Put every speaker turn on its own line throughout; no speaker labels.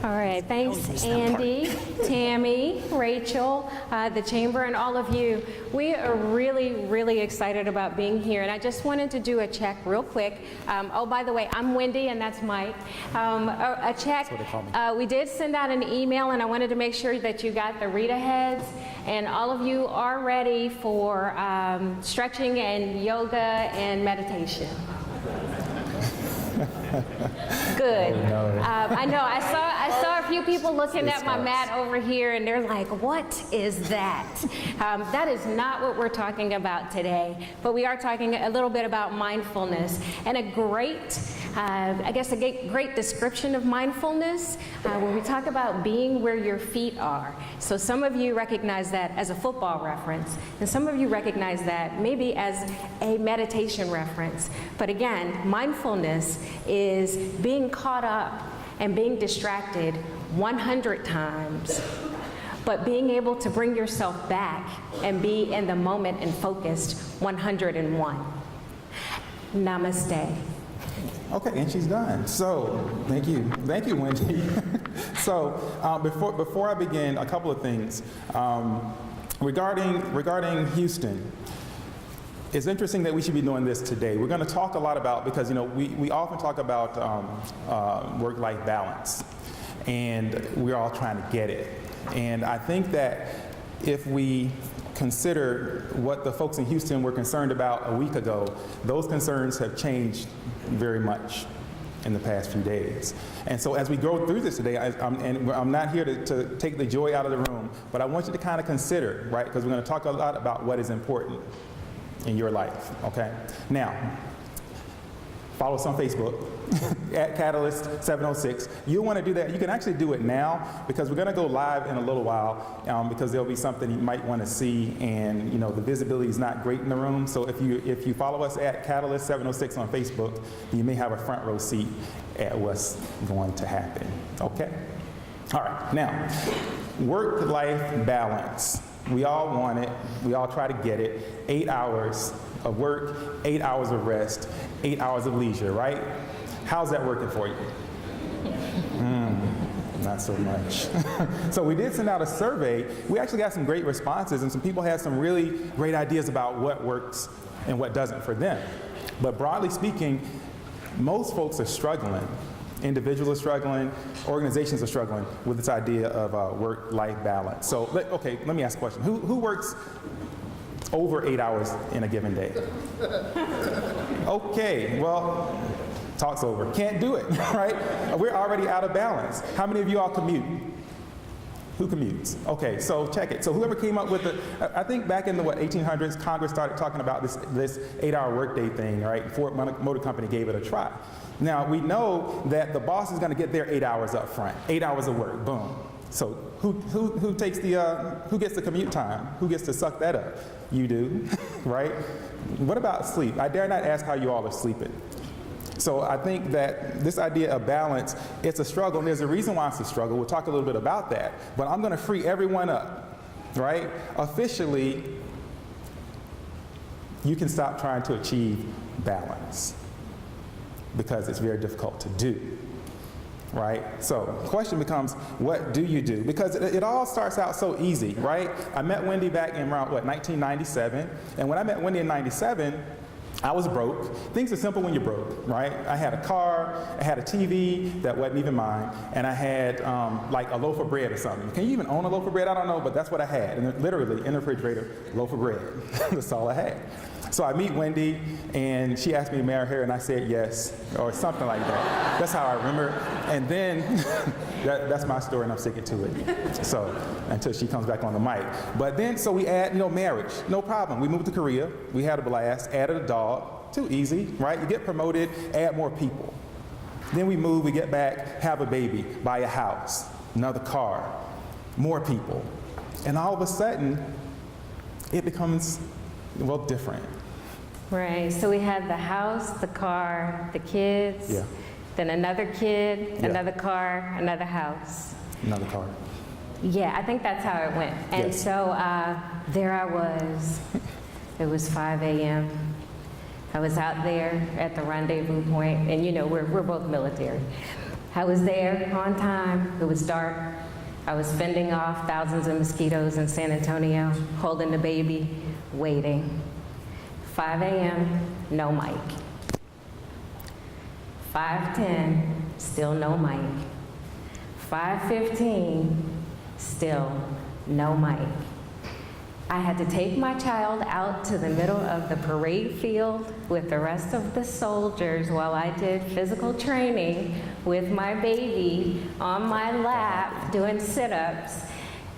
All right, thanks Andy, Tammy, Rachel, the Chamber, and all of you. We are really excited about being here, and I just wanted to do a check real quick. Oh, by the way, I'm Wendy, and that's Mike. A check, we did send out an email, and I wanted to make sure that you got the read aheads, and all of you are ready for stretching and yoga and meditation. Good. I know. I saw a few people looking at my mat over here, and they're like, "What is that?" That is not what we're talking about today. But we are talking a little bit about mindfulness, and a great description of mindfulness when we talk about being where your feet are. So some of you recognize that as a football reference, and some of you recognize that maybe as a meditation reference. But again, mindfulness is being caught up and being distracted 100 times, but being able to bring yourself back and be in the moment and focused 101. Namaste.
Okay, and she's done. So, thank you, Wendy. So, before I begin, a couple of things regarding Houston. It's interesting that we should be doing this today. We're going to talk a lot about, because we often talk about work-life balance, and we're all trying to get it. And I think that if we consider what the folks in Houston were concerned about a week ago, those concerns have changed very much in the past few days. And so as we go through this today, I'm not here to take the joy out of the room, but I want you to kind of consider, right? Because we're going to talk a lot about what is important in your life, okay? Now, follow us on Facebook at Catalyst 706. You'll want to do that. You can actually do it now, because we're going to go live in a little while, because there'll be something you might want to see, and the visibility is not great in the room. So if you follow us at Catalyst 706 on Facebook, you may have a front row seat at what's going to happen, okay? All right, now, work-life balance. We all want it. We all try to get it. 8 hours of work, 8 hours of rest, 8 hours of leisure, right? How's that working for you? Not so much. So we did send out a survey. We actually got some great responses, and some people had some really great ideas about what works and what doesn't for them. But broadly speaking, most folks are struggling. Individuals are struggling, organizations are struggling with this idea of work-life balance. So, let me ask a question. Who works over 8 hours in a given day? Okay, well, talk's over. Can't do it, right? We're already out of balance. How many of you all commute? Who commutes? Okay, so check it. So whoever came up with I think back in the 1800s, Congress started talking about this 8-hour workday thing, right? Ford Motor Company gave it a try. Now, we know that the boss is going to get their 8 hours up front, 8 hours of work, boom. So who takes who gets the commute time? Who gets to suck that up? You do, right? What about sleep? I dare not ask how you all are sleeping. So I think that this idea of balance, it's a struggle, and there's a reason why it's a struggle. We'll talk a little bit about that. But I'm going to free everyone up, right? Officially, you can stop trying to achieve balance, because it's very difficult to do, right? So the question becomes, what do you do? Because it all starts out so easy, right? I met Wendy back in around, 1997? And when I met Wendy in 97, I was broke. Things are simple when you're broke, right? I had a car, I had a TV that wasn't even mine, and I had like a loaf of bread or something. Can you even own a loaf of bread? I don't know, but that's what I had. And literally in the refrigerator, loaf of bread. That's all I had. So I meet Wendy, and she asked me to marry her, and I said yes, or something like that. That's how I remember. And then, that's my story, and I'm sticking to it. So, until she comes back on the mic. But then, so we add, marriage, no problem. We moved to Korea, we had a blast, added a dog, too easy, right? You get promoted, add more people. Then we move, we get back, have a baby, buy a house, another car, more people. And all of a sudden, it becomes, different.
Right, so we had the house, the car, the kids,
Yeah.
then another kid,
Yeah.
another car, another house.
Another car.
Yeah, I think that's how it went. And
Yes.
so there I was. It was 5 a.m. I was out there at the rendezvous point, and we're both military. I was there on time. It was dark. I was fending off thousands of mosquitoes in San Antonio, holding the baby, waiting. 5 a.m., no mic. 5:10, still no mic. 5:15, still no mic. I had to take my child out to the middle of the parade field with the rest of the soldiers while I did physical training with my baby on my lap doing sit-ups.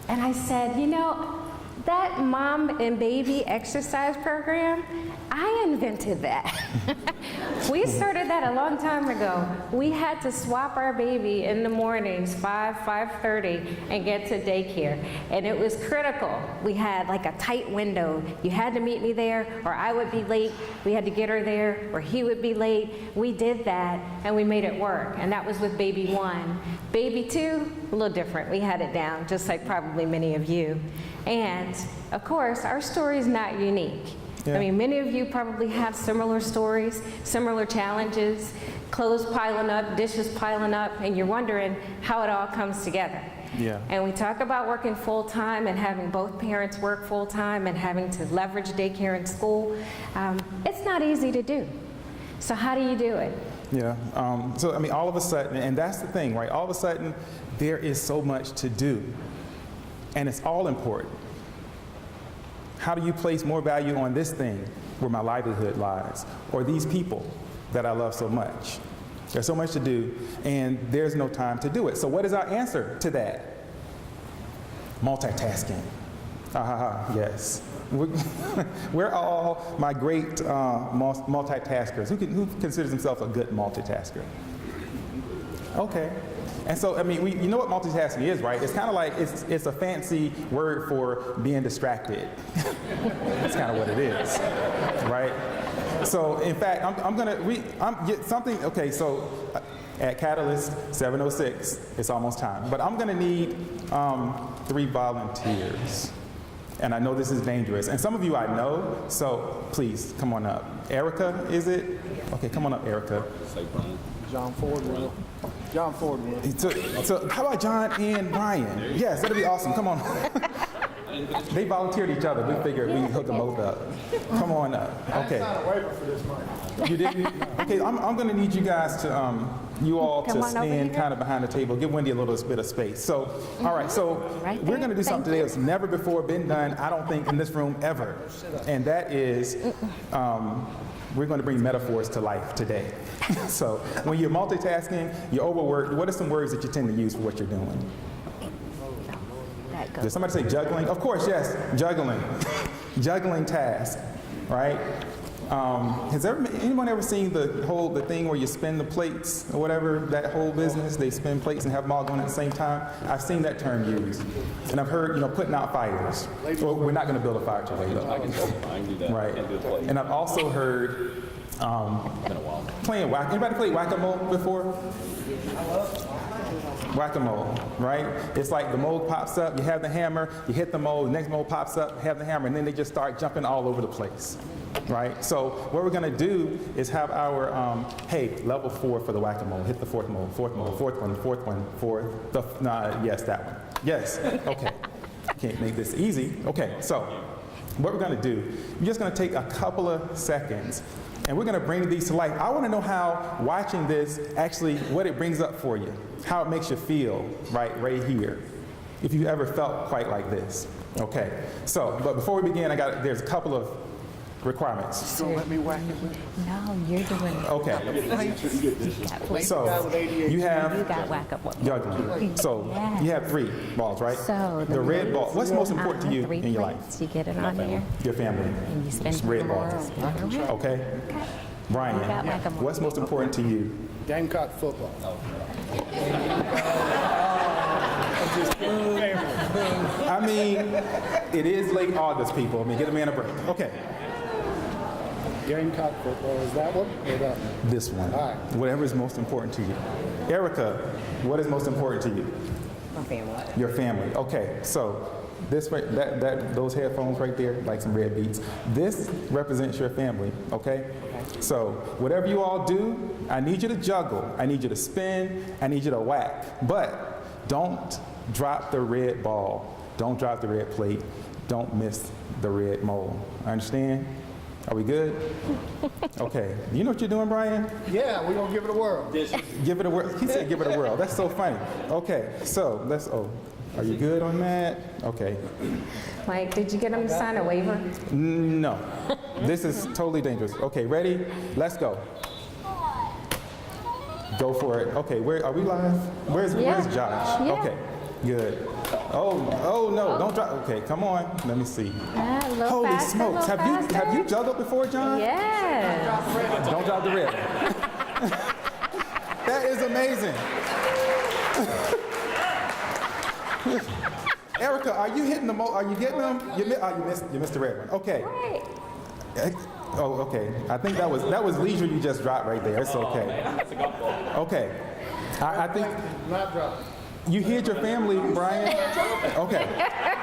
And I said, you know, that mom and baby exercise program, I invented that. We started that a long time ago. We had to swap our baby in the mornings, 5:30, and get to daycare. And it was critical. We had like a tight window. You had to meet me there, or I would be late. We had to get her there, or he would be late. We did that, and we made it work. And that was with baby 1. Baby 2, a little different. We had it down, just like probably many of you. And of course, our story is not unique.
Yeah.
I mean, many of you probably have similar stories, similar challenges, clothes piling up, dishes piling up, and you're wondering how it all comes together.
Yeah.
And we talk about working full-time and having both parents work full-time and having to leverage daycare and school. It's not easy to do. So how do you do it?
Yeah. So, I mean, all of a sudden, and that's the thing, right? All of a sudden, there is so much to do. And it's all important. How do you place more value on this thing where my livelihood lies, or these people that I love so much? There's so much to do, and there's no time to do it. So what is our answer to that? Multitasking. Yes. We're all my great multitaskers. Who considers himself a good multitasker? Okay. And so, I mean, you know what multitasking is, right? It's kind of like, it's a fancy word for being distracted. That's kind of what it is, right? So, in fact, I'm going to get something, okay, so at Catalyst 7:06, it's almost time. But I'm going to need 3 volunteers. And I know this is dangerous. And some of you I know, so please, come on up. Erica, is it? Okay, come on up, Erica.
John Ford will. John Ford will.
So how about John and Brian? Yes, that'd be awesome. Come on. They volunteered each other. We figured we'd hook them both up. Come on up. Okay.
I signed a waiver for this money.
You didn't? Okay, I'm going to need you guys to, you all
Come
to
on over
stand
here.
kind of behind the table. Give Wendy a little bit of space. So, all right, so
Right
we're
there.
going to do something today that's never before been done, I don't think, in this room ever. And that is, we're going to bring metaphors to life today. So when you're multitasking, you're overworked, what are some words that you tend to use for what you're doing?
That goes.
Did somebody say juggling? Of course, yes, juggling. Juggling tasks, right? Has anyone ever seen the thing where you spin the plates or whatever, that whole business? They spin plates and have them all going at the same time. I've seen that term used. And I've heard, putting out fires. Well, we're not going to build a fire today, though.
I can do that.
Right.
I can do a plate.
And I've also heard
Been a while.
playing whack. Anybody played whack-a-mole before? Whack-a-mole, right? It's like the mold pops up, you have the hammer, you hit the mold, the next mold pops up, you have the hammer, and then they just start jumping all over the place, right? So what we're gonna do is have our, hey, level 4 for the whack-a-mole, hit the fourth mold, fourth one, yes, that one. Yes, okay. Can't make this easy. Okay, so what we're gonna do, I'm just gonna take a couple of seconds and we're going to bring these to life. I want to know how watching this actually, what it brings up for you, how it makes you feel right here, if you ever felt quite like this. Okay, so, but before we begin, there's a couple of requirements.
Don't let me whack it with
No, you're doing it.
Okay, so you have
You got whack-a-mole.
juggling. So you have 3 balls, right?
So
the red ball, what's most important to you
3
in your life?
plates, you get it on here,
Your family.
and you spin
Red
it
ball.
around.
Okay?
You got
Brian,
whack-a-mole.
what's most important to you?
Gamecock football.
I mean, it is late August, people. I mean, get a man a break. Okay,
Gamecock football. Is that one or that one?
this one.
All right.
Whatever is most important to you. Erica, what is most important to you?
My family.
Your family. Okay, so this those headphones right there, like some red beats. This represents your family. Okay. So whatever you all do, I need you to juggle. I need you to spin. I need you to whack. But don't drop the red ball. Don't drop the red plate. Don't miss the red mole. Understand? Are we good? Okay. You know what you're doing, Brian?
Yeah, we're gonna give it a whirl.
Give it a whirl. He said give it a whirl. That's so funny. Okay, so let's, are you good on that? Okay.
Mike, did you get him to sign a waiver?
No. This is totally dangerous. Okay, ready? Let's go. Go for it. Okay, where are we live? Where's Josh?
Yeah.
Okay, good. Oh no, don't drop. Okay, come on. Let me see.
A little
Holy
faster,
smokes.
little faster.
Have you juggled before, John?
Yes.
Don't drop the red. That is amazing. Erica, are you hitting the are you getting them? You missed the red one. Okay.
Right.
Oh, okay. I think that was leisure you just dropped right there. It's okay. Okay. I think
Not dropping.
you hid your family, Brian. Okay.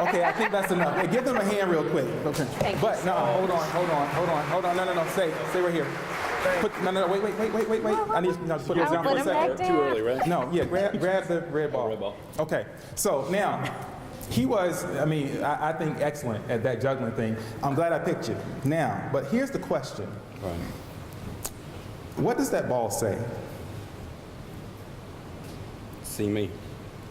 Okay, I think that's enough. Hey, give them a hand real quick. Okay.
Thank
But no, hold on. No. Stay right here. No, wait. I need to put this down for
Put
a
him back
second.
Too early, right?
No, yeah, grab the red ball.
Red ball.
Okay, so now, he was, I think excellent at that juggling thing. I'm glad I picked you. Now, but here's the question.
Right.
What does that ball say?
See me.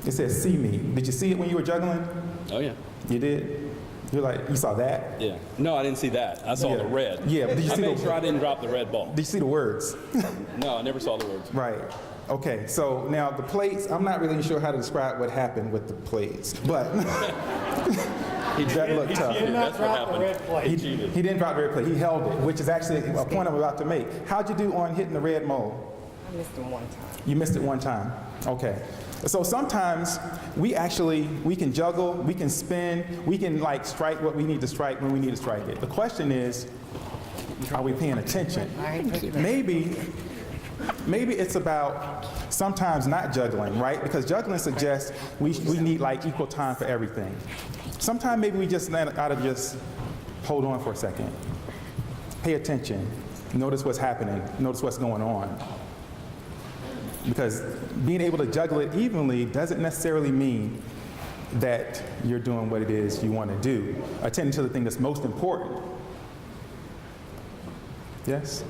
It says, see me. Did you see it when you were juggling?
Oh, yeah.
You did? You're like, you saw that?
Yeah. No, I didn't see that. I saw
Yeah.
the red.
Yeah, but did you
I
see
made
the-
sure I didn't drop the red ball.
Did you see the words?
No, I never saw the words.
Right. Okay, so now the plates, I'm not really sure how to describe what happened with the plates, but that looked tough.
Cheated. That's what happened. He cheated.
He didn't drop the red plate, he held it, which is actually a point I'm about to make. How'd you do on hitting the red mole?
I missed him one time.
You missed it one time. Okay. So sometimes we can juggle, we can spin, we can like strike what we need to strike when we need to strike it. The question is, are we paying attention? Maybe it's about sometimes not juggling, right? Because juggling suggests we need like equal time for everything. Sometimes maybe we just ought to just hold on for a second. Pay attention. Notice what's happening. Notice what's going on. Because being able to juggle it evenly doesn't necessarily mean that you're doing what it is you want to do. Attending to the thing that's most important. Yes?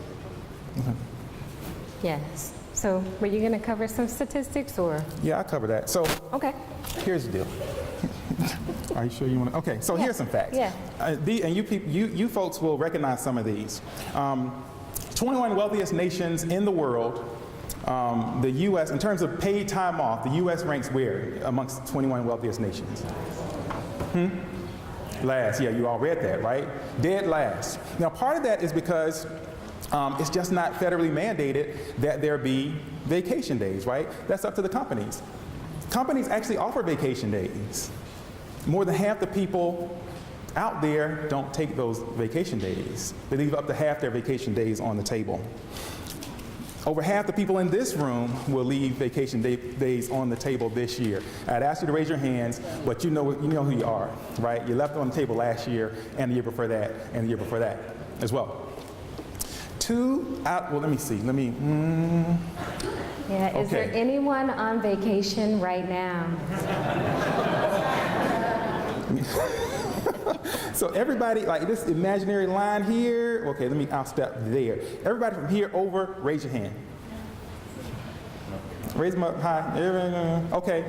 Yes. So were you going to cover some statistics or?
Yeah, I cover that. So
Okay.
here's the deal. Are you sure you want to? Okay, so here's some facts.
Yeah.
And you folks will recognize some of these. 21 wealthiest nations in the world. The U.S., in terms of paid time off, the U.S. ranks where amongst 21 wealthiest nations? Last. Yeah, you all read that, right? Dead last. Now, part of that is because it's just not federally mandated that there be vacation days, right? That's up to the companies. Companies actually offer vacation days. More than half the people out there don't take those vacation days. They leave up to half their vacation days on the table. Over half the people in this room will leave vacation days on the table this year. I'd ask you to raise your hands, but you know who you are, right? You left on the table last year, and the year before that, and the year before that as well. Well, let me see.
Yeah. Is there
Okay.
anyone on vacation right now?
So everybody, like this imaginary line here, okay, I'll step there. Everybody from here over, raise your hand. Raise them up high. Okay,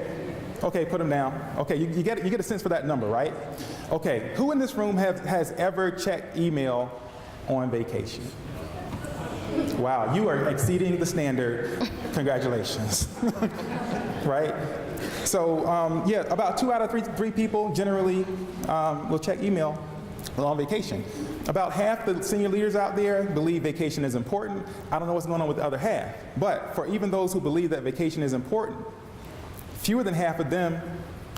put them down. Okay, you get a sense for that number, right? Okay, who in this room has ever checked email on vacation? Wow, you are exceeding the standard. Congratulations. Right? So, yeah, about 2 out of 3 people generally will check email while on vacation. About half the senior leaders out there believe vacation is important. I don't know what's going on with the other half. But for even those who believe that vacation is important, fewer than half of them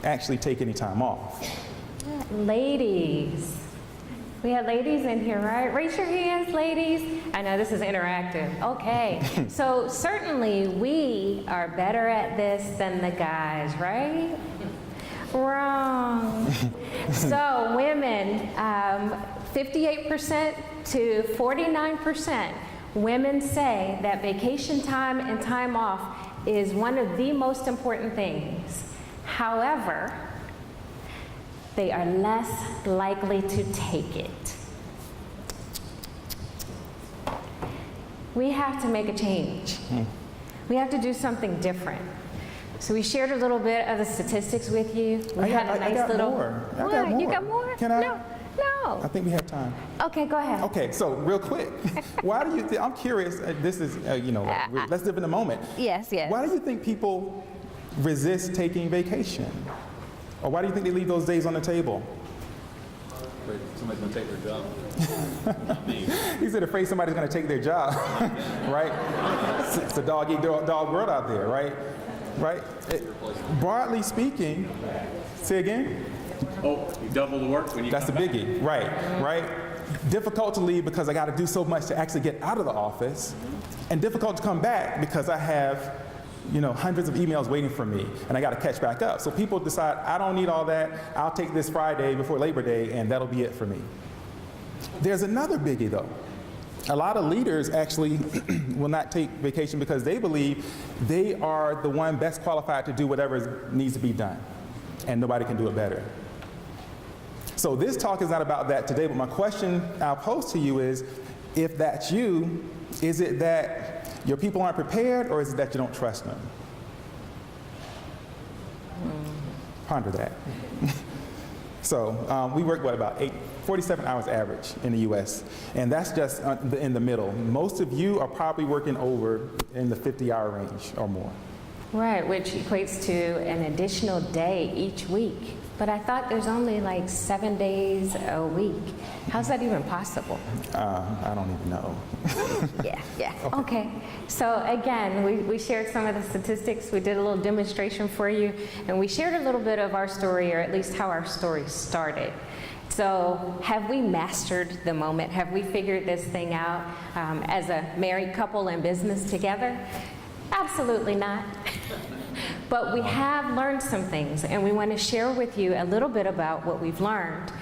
actually take any time off.
Ladies. We have ladies in here, right? Raise your hands, ladies. I know this is interactive. Okay. So certainly we are better at this than the guys, right? Wrong. So women, 58% to 49% women say that vacation time and time off is one of the most important things. However, they are less likely to take it. We have to make a change. We have to do something different. So we shared a little bit of the statistics with you. We had a nice
got
little.
more. I
What?
got more.
You got more?
Can I?
No.
I think we have time.
Okay, go ahead.
Okay, so real quick, why do you think, I'm curious, this is, let's live in the moment.
Yes, yes.
Why do you think people resist taking vacation? Or why do you think they leave those days on the table?
Somebody's gonna take their job. Not me.
He said afraid somebody's going to take their job, right? It's a dog world out there, right? Right? Broadly speaking, say again?
Oh, you double the work when you
That's a
come back.
biggie, right? Difficult to leave because I got to do so much to actually get out of the office, and difficult to come back because I have, hundreds of emails waiting for me, and I got to catch back up. So people decide, I don't need all that. I'll take this Friday before Labor Day, and that'll be it for me. There's another biggie, though. A lot of leaders actually will not take vacation because they believe they are the one best qualified to do whatever needs to be done, and nobody can do it better. So this talk is not about that today, but my question I'll pose to you is, if that's you, is it that your people aren't prepared, or is it that you don't trust them? Ponder that. So we work, about 47 hours average in the US, and that's just in the middle. Most of you are probably working over in the 50-hour range or more.
Right, which equates to an additional day each week. But I thought there's only like 7 days a week. How's that even possible?
I don't even know.
Yeah. Okay. So again, we shared some of the statistics. We did a little demonstration for you, and we shared a little bit of our story, or at least how our story started. So have we mastered the moment? Have we figured this thing out as a married couple in business together? Absolutely not. But we have learned some things, and we want to share with you a little bit about what we've learned.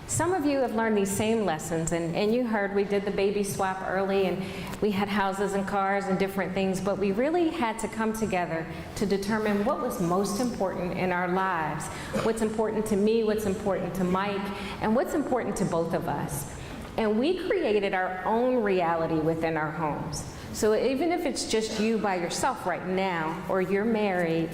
Some of you have learned these same lessons, and you heard we did the baby swap early, and we had houses and cars and different things, but we really had to come together to determine what was most important in our lives, what's important to me, what's important to Mike, and what's important to both of us. And we created our own reality within our homes. So even if it's just you by yourself right now, or you're married,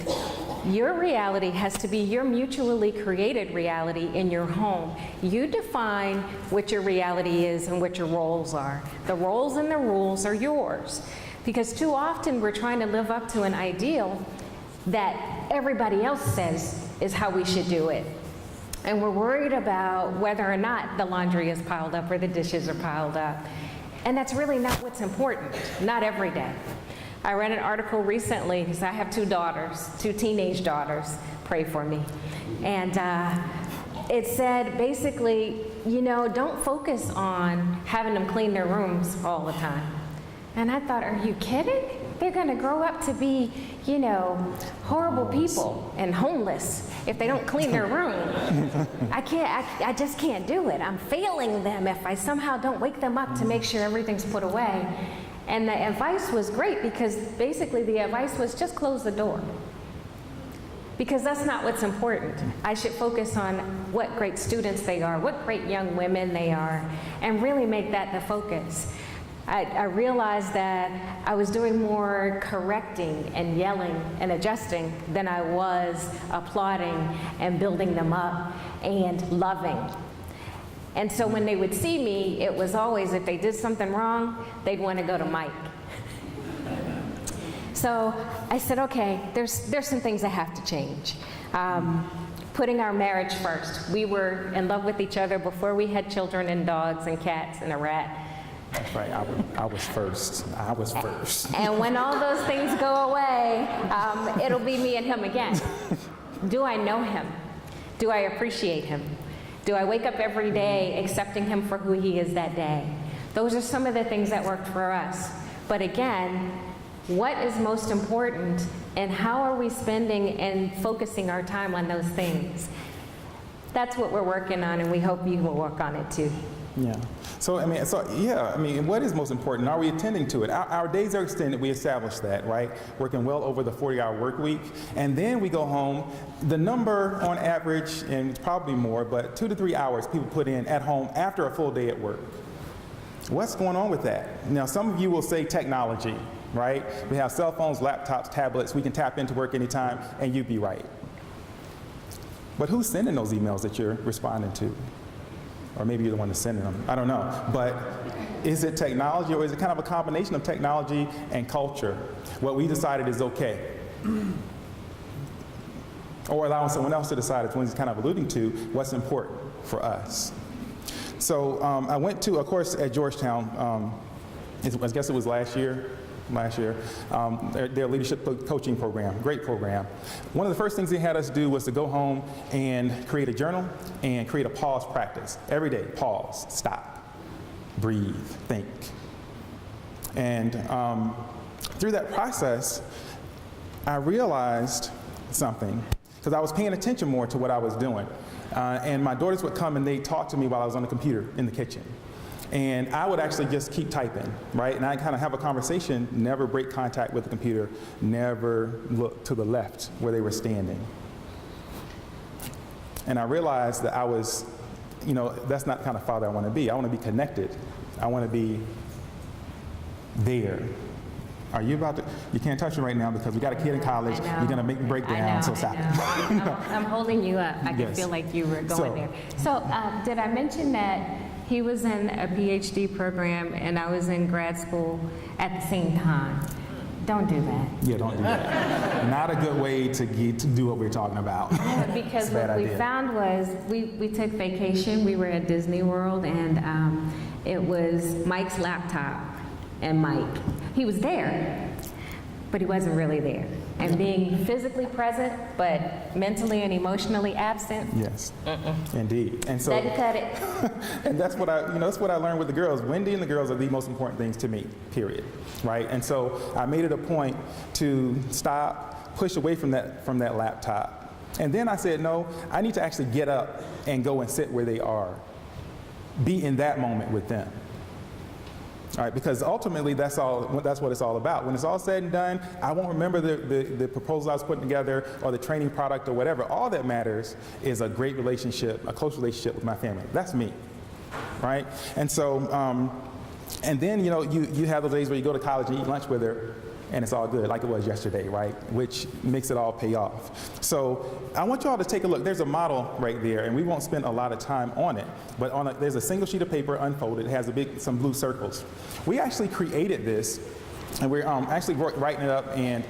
your reality has to be your mutually created reality in your home. You define what your reality is and what your roles are. The roles and the rules are yours. Because too often we're trying to live up to an ideal that everybody else says is how we should do it. And we're worried about whether or not the laundry is piled up or the dishes are piled up. And that's really not what's important, not every day. I read an article recently, because I have 2 daughters, 2 teenage daughters, pray for me. And it said basically, don't focus on having them clean their rooms all the time. And I thought, are you kidding? They're gonna grow up to be, horrible people and homeless if they don't clean their room. I just can't do it. I'm failing them if I somehow don't wake them up to make sure everything's put away. And the advice was great, because basically the advice was just close the door. Because that's not what's important. I should focus on what great students they are, what great young women they are, and really make that the focus. I realized that I was doing more correcting and yelling and adjusting than I was applauding and building them up and loving. And so when they would see me, it was always, if they did something wrong, they'd want to go to Mike. So I said, okay, there's some things that have to change. Putting our marriage first. We were in love with each other before we had children and dogs and cats and a rat.
That's right, I was first.
And when all those things go away, it'll be me and him again. Do I know him? Do I appreciate him? Do I wake up every day accepting him for who he is that day? Those are some of the things that worked for us. But again, what is most important, and how are we spending and focusing our time on those things? That's what we're working on, and we hope you will work on it too.
Yeah. So, what is most important? Are we attending to it? Our days are extended. We established that, right? Working well over the 40-hour work week. And then we go home. The number on average, and it's probably more, but 2 to 3 hours people put in at home after a full day at work. What's going on with that? Now, some of you will say technology, right? We have cell phones, laptops, tablets. We can tap into work anytime, and you'd be right. But who's sending those emails that you're responding to? Or maybe you're the one that's sending them. I don't know. But is it technology, or is it kind of a combination of technology and culture? What we decided is okay. Or allowing someone else to decide, as Wendy's kind of alluding to, what's important for us. So I went to a course at Georgetown, I guess it was last year, their leadership coaching program, great program. One of the first things they had us do was to go home and create a journal and create a pause practice. Every day, pause, stop, breathe, think. And through that process, I realized something, because I was paying attention more to what I was doing. And my daughters would come and they'd talk to me while I was on the computer in the kitchen. And I would actually just keep typing, right? And I'd kind of have a conversation, never break contact with the computer, never look to the left where they were standing. And I realized that I was, that's not the kind of father I want to be. I want to be connected. I want to be there. Are you about to? You can't touch me right now because we got a kid in college. You're going to make me break down, so stop.
I'm holding you up. I can feel like you were going there. So did I mention that he was in a PhD program and I was in grad school at the same time? Don't do that.
Yeah, don't do that. Not a good way to do what we're talking about.
Because what we found was we took vacation. We were at Disney World, and it was Mike's laptop and Mike. He was there, but he wasn't really there. And being physically present, but mentally and emotionally absent.
Yes, indeed. And so
doesn't cut it.
And that's what I learned with the girls. Wendy and the girls are the most important things to me, period. Right? And so I made it a point to stop, push away from that laptop. And then I said, no, I need to actually get up and go and sit where they are. Be in that moment with them. All right, because ultimately that's what it's all about. When it's all said and done, I won't remember the proposal I was putting together or the training product or whatever. All that matters is a great relationship, a close relationship with my family. That's me, right? And so, and then you have those days where you go to college and eat lunch with her, and it's all good, like it was yesterday, right? Which makes it all pay off. So I want you all to take a look. There's a model right there, and we won't spend a lot of time on it, but there's a single sheet of paper unfolded. It has some blue circles. We actually created this, and we're actually writing it up and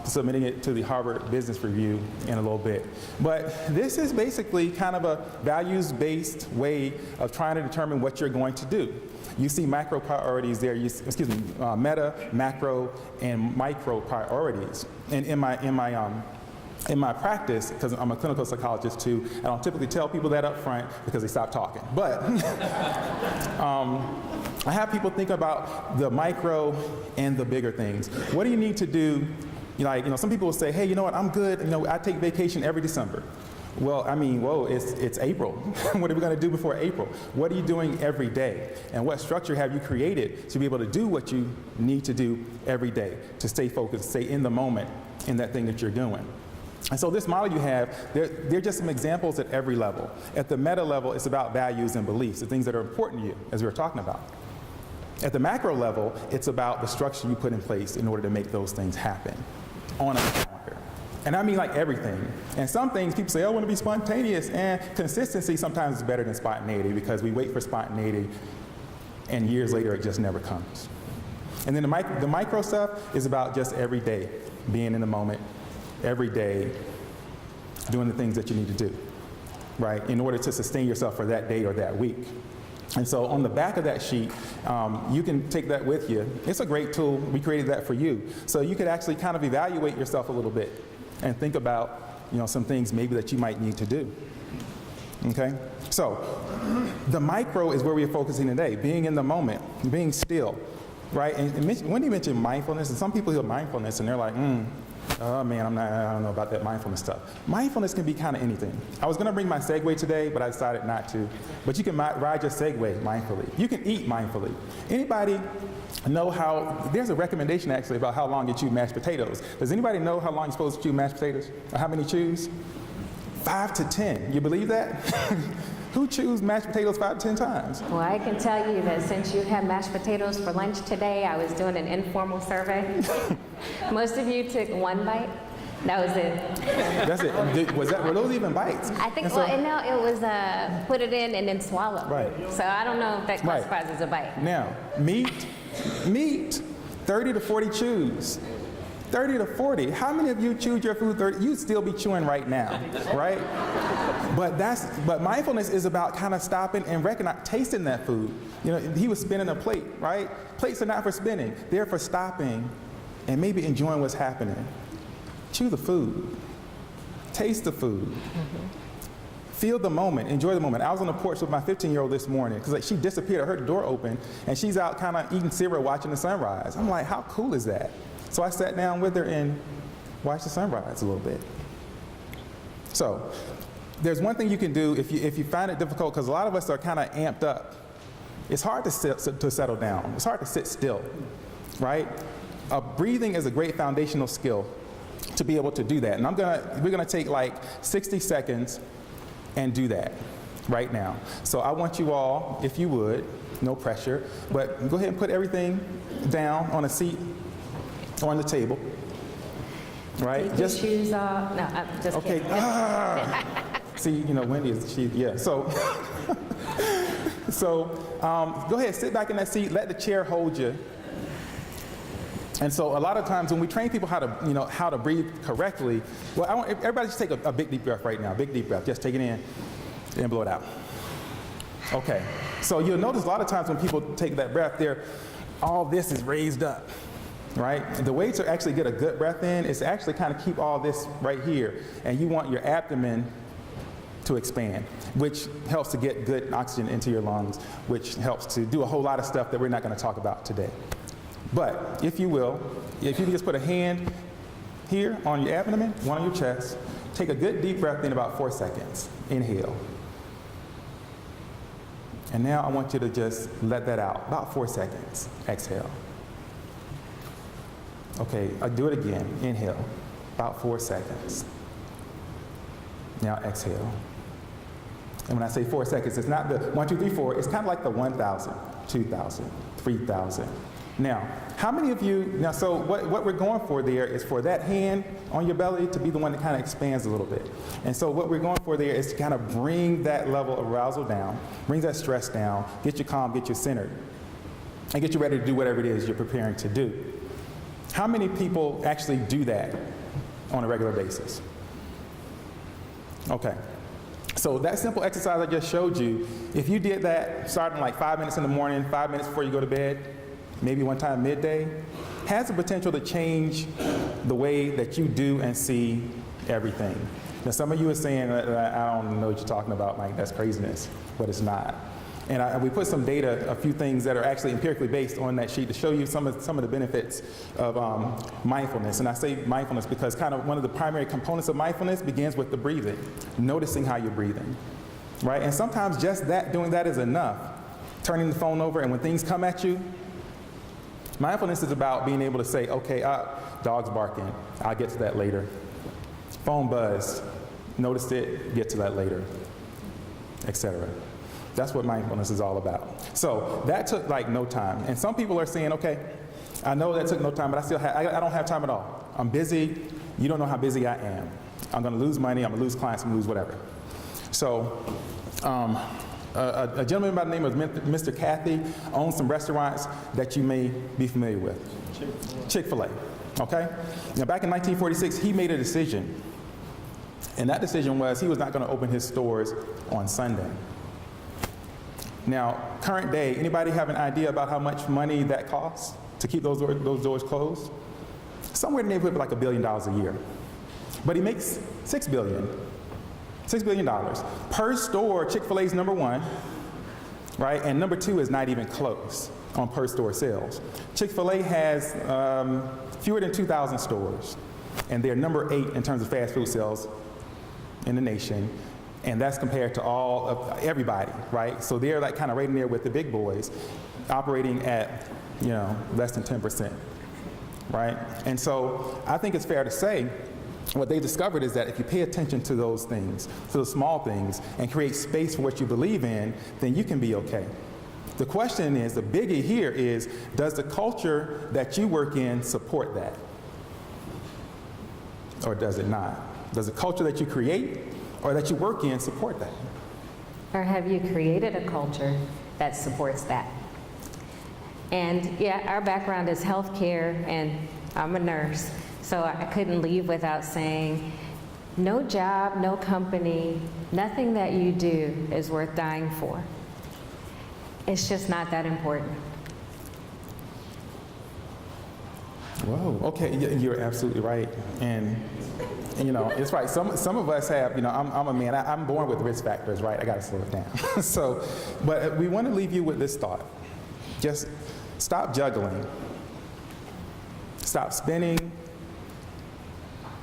submitting it to the Harvard Business Review in a little bit. But this is basically kind of a values-based way of trying to determine what you're going to do. You see macro priorities there, meta, macro, and micro priorities. And in my practice, because I'm a clinical psychologist too, I don't typically tell people that up front because they stop talking. But I have people think about the micro and the bigger things. What do you need to do? Some people will say, hey, you know what, I'm good. I take vacation every December. Well, it's April. What are we going to do before April? What are you doing every day? And what structure have you created to be able to do what you need to do every day, to stay focused, stay in the moment in that thing that you're doing? And so this model you have, they're just some examples at every level. At the meta level, it's about values and beliefs, the things that are important to you, as we were talking about. At the macro level, it's about the structure you put in place in order to make those things happen on a calendar. And I mean like everything. And some things people say, oh, I want to be spontaneous. And consistency sometimes is better than spontaneity because we wait for spontaneity and years later it just never comes. And then the micro stuff is about just every day, being in the moment, every day, doing the things that you need to do, right, in order to sustain yourself for that day or that week. And so on the back of that sheet, you can take that with you. It's a great tool. We created that for you. So you could actually kind of evaluate yourself a little bit and think about, some things maybe that you might need to do. Okay? So the micro is where we're focusing today, being in the moment, being still, right? And Wendy mentioned mindfulness, and some people hear mindfulness and they're like, Oh man, I don't know about that mindfulness stuff. Mindfulness can be kind of anything. I was going to bring my Segway today, but I decided not to. But you can ride your Segway mindfully. You can eat mindfully. Anybody know how, there's a recommendation actually about how long you chew mashed potatoes. Does anybody know how long you're supposed to chew mashed potatoes? Or how many chews? 5 to 10. You believe that? Who chews mashed potatoes 5 to 10 times?
Well, I can tell you that since you had mashed potatoes for lunch today, I was doing an informal survey. Most of you took one bite. That was it.
That's it. Were those even bites?
I think,
And so-
well, no, it was put it in and then swallow.
Right.
So I don't know if that classifies as a bite.
Now, meat, 30 to 40 chews. 30 to 40. How many of you chewed your food 30? You'd still be chewing right now, right? But mindfulness is about kind of stopping and tasting that food. You know, he was spinning a plate, right? Plates are not for spinning. They're for stopping and maybe enjoying what's happening. Chew the food. Taste the food. Feel the moment. Enjoy the moment. I was on the porch with my 15-year-old this morning because she disappeared. I heard the door open, and she's out kind of eating cereal, watching the sunrise. I'm like, how cool is that? So I sat down with her and watched the sunrise a little bit. So there's one thing you can do if you find it difficult, because a lot of us are kind of amped up. It's hard to settle down. It's hard to sit still, right? Breathing is a great foundational skill to be able to do that. And we're gonna take like 60 seconds and do that right now. So I want you all, if you would, no pressure, but go ahead and put everything down on a seat or on the table, right?
Take your shoes off. No, I'm just
Okay.
kidding.
See, you know, Wendy is, yeah. So, go ahead, sit back in that seat, let the chair hold you. And so a lot of times when we train people how to breathe correctly, well, I want everybody just take a big deep breath right now. Big deep breath. Just take it in and blow it out. Okay. So you'll notice a lot of times when people take that breath, all this is raised up, right? And the way to actually get a good breath in is to actually kind of keep all this right here. And you want your abdomen to expand, which helps to get good oxygen into your lungs, which helps to do a whole lot of stuff that we're not going to talk about today. But if you will, if you can just put a hand here on your abdomen, one on your chest, take a good deep breath in about 4 seconds. Inhale. And now I want you to just let that out, about 4 seconds. Exhale. Okay, I'll do it again. Inhale, about 4 seconds. Now exhale. And when I say 4 seconds, it's not the 1, 2, 3, 4. It's kind of like the 1,000, 2,000, 3,000. Now, how many of you, so what we're going for there is for that hand on your belly to be the one that kind of expands a little bit. And so what we're going for there is to kind of bring that level of arousal down, bring that stress down, get you calm, get you centered, and get you ready to do whatever it is you're preparing to do. How many people actually do that on a regular basis? Okay. So that simple exercise I just showed you, if you did that starting like 5 minutes in the morning, 5 minutes before you go to bed, maybe one time midday, has the potential to change the way that you do and see everything. Now some of you are saying, I don't know what you're talking about, Mike, that's craziness, but it's not. And we put some data, a few things that are actually empirically based on that sheet to show you some of the benefits of mindfulness. And I say mindfulness because kind of one of the primary components of mindfulness begins with the breathing, noticing how you're breathing, right? And sometimes just doing that is enough. Turning the phone over, and when things come at you, mindfulness is about being able to say, okay, dog's barking, I'll get to that later. Phone buzzed, noticed it, get to that later, etc. That's what mindfulness is all about. So that took like no time. And some people are saying, okay, I know that took no time, but I don't have time at all. I'm busy. You don't know how busy I am. I'm going to lose money. I'm going to lose clients. I'm going to lose whatever. So a gentleman by the name of Mr. Cathy owns some restaurants that you may be familiar with. Chick-fil-A. Okay? Now back in 1946, he made a decision. And that decision was he was not going to open his stores on Sunday. Now, current day, anybody have an idea about how much money that costs to keep those doors closed? Somewhere in the neighborhood of like $1 billion a year. But he makes $6 billion per store. Chick-fil-A's number one, right? And number two is not even close on per store sales. Chick-fil-A has fewer than 2,000 stores. and they're number 8 in terms of fast food sales in the nation, and that's compared to all of everybody, right? So they're like kind of right in there with the big boys, operating at, you know, less than 10%, right? And so I think it's fair to say what they discovered is that if you pay attention to those things, to the small things, and create space for what you believe in, then you can be okay. The question is, the biggie here is, does the culture that you work in support that? Or does it not? Does the culture that you create or that you work in support that?
Or have you created a culture that supports that? And yeah, our background is healthcare, and I'm a nurse, so I couldn't leave without saying, no job, no company, nothing that you do is worth dying for. It's just not that important.
Whoa, okay, you're absolutely right. And you know, it's right. Some of us have, you know, I'm a man, I'm born with risk factors, right? I gotta slow it down. So, but we wanna leave you with this thought. Just stop juggling. Stop spinning.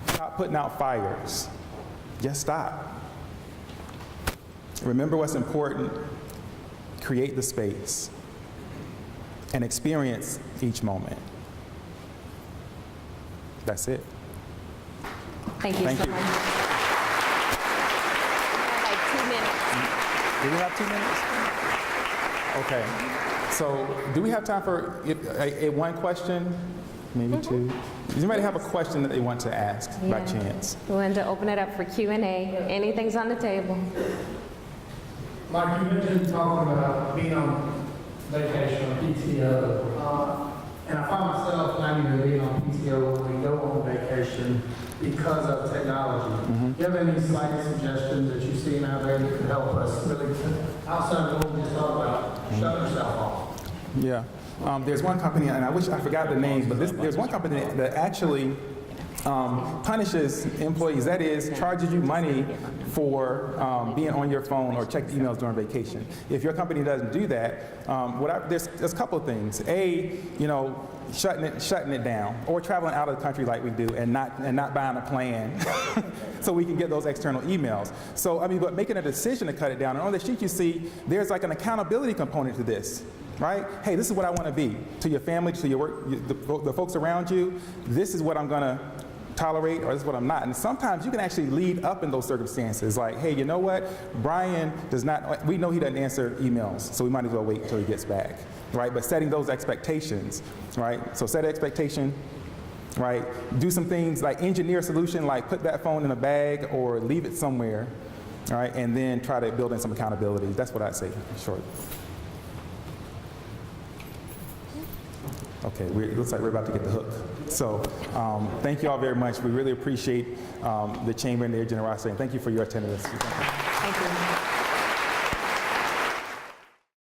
Stop putting out fires. Just stop. Remember what's important. Create the space. And experience each moment. That's it.
Thank you
Thank
so
you.
much. I have like 2 minutes.
Do we have 2 minutes? Okay. So do we have time for one question? Maybe two? Does anybody have a question that they want to ask by
Yeah.
chance?
We wanted to open it up for Q&A. Anything's on the table.
Like you mentioned, talking about being on vacation or PTO, and I find myself planning to be on PTO when we go on vacation because of technology. Do you have any slight suggestions that you've seen out there that could help us really, outside of what we just talked about, shut yourself off?
Yeah. There's one company, and I wish I forgot the name, but there's one company that actually punishes employees. That is, charges you money for being on your phone or check the emails during vacation. If your company doesn't do that, there's a couple of things. A, you know, shutting it down, or traveling out of the country like we do, and not buying a plan, so we can get those external emails. So I mean, but making a decision to cut it down. And on the sheet you see, there's like an accountability component to this. Right? Hey, this is what I want to be to your family, to your work, the folks around you. This is what I'm going to tolerate, or this is what I'm not. And sometimes you can actually lead up in those circumstances. Like, hey, you know what? Brian does not. We know he doesn't answer emails, so we might as well wait until he gets back. Right? But setting those expectations. Right? So set an expectation. Right? Do some things like engineer a solution, like put that phone in a bag or leave it somewhere. All right? And then try to build in some accountability. That's what I'd say, in short. Okay, it looks like we're about to get the hook. So thank you all very much. We really appreciate the chamber and their generosity, and thank you for your attendance.
Thank you.